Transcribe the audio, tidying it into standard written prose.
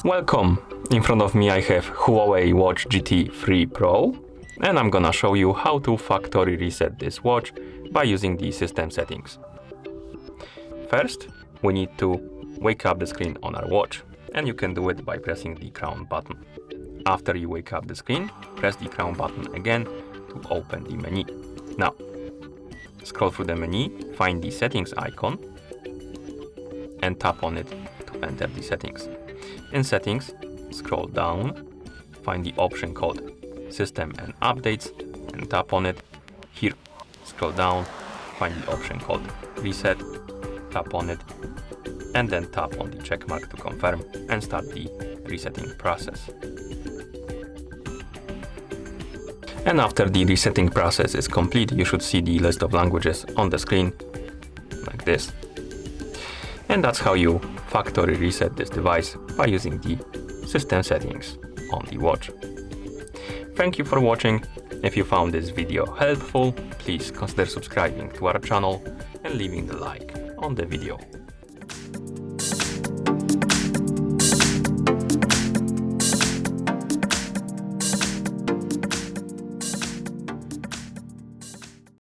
Welcome! In front of me I have HUAWEI Watch GT 3 Pro, and I'm gonna show you how to factory reset this watch by using the system settings. First, we need to wake up the screen on our watch, and you can do it by pressing the crown button. After you wake up the screen, press the crown button again to open the menu. Now, scroll through the menu, find the settings icon, and tap on it to enter the settings. In settings, scroll down, find the option called System and Updates, and tap on it. Here, scroll down, find the option called Reset, tap on it, and then tap on the check mark to confirm and start the resetting process. And after the resetting process is complete, you should see the list of languages on the screen, like this. And that's how you factory reset this device by using the system settings on the watch. Thank you for watching. If you found this video helpful, please consider subscribing to our channel and leaving the like on the video.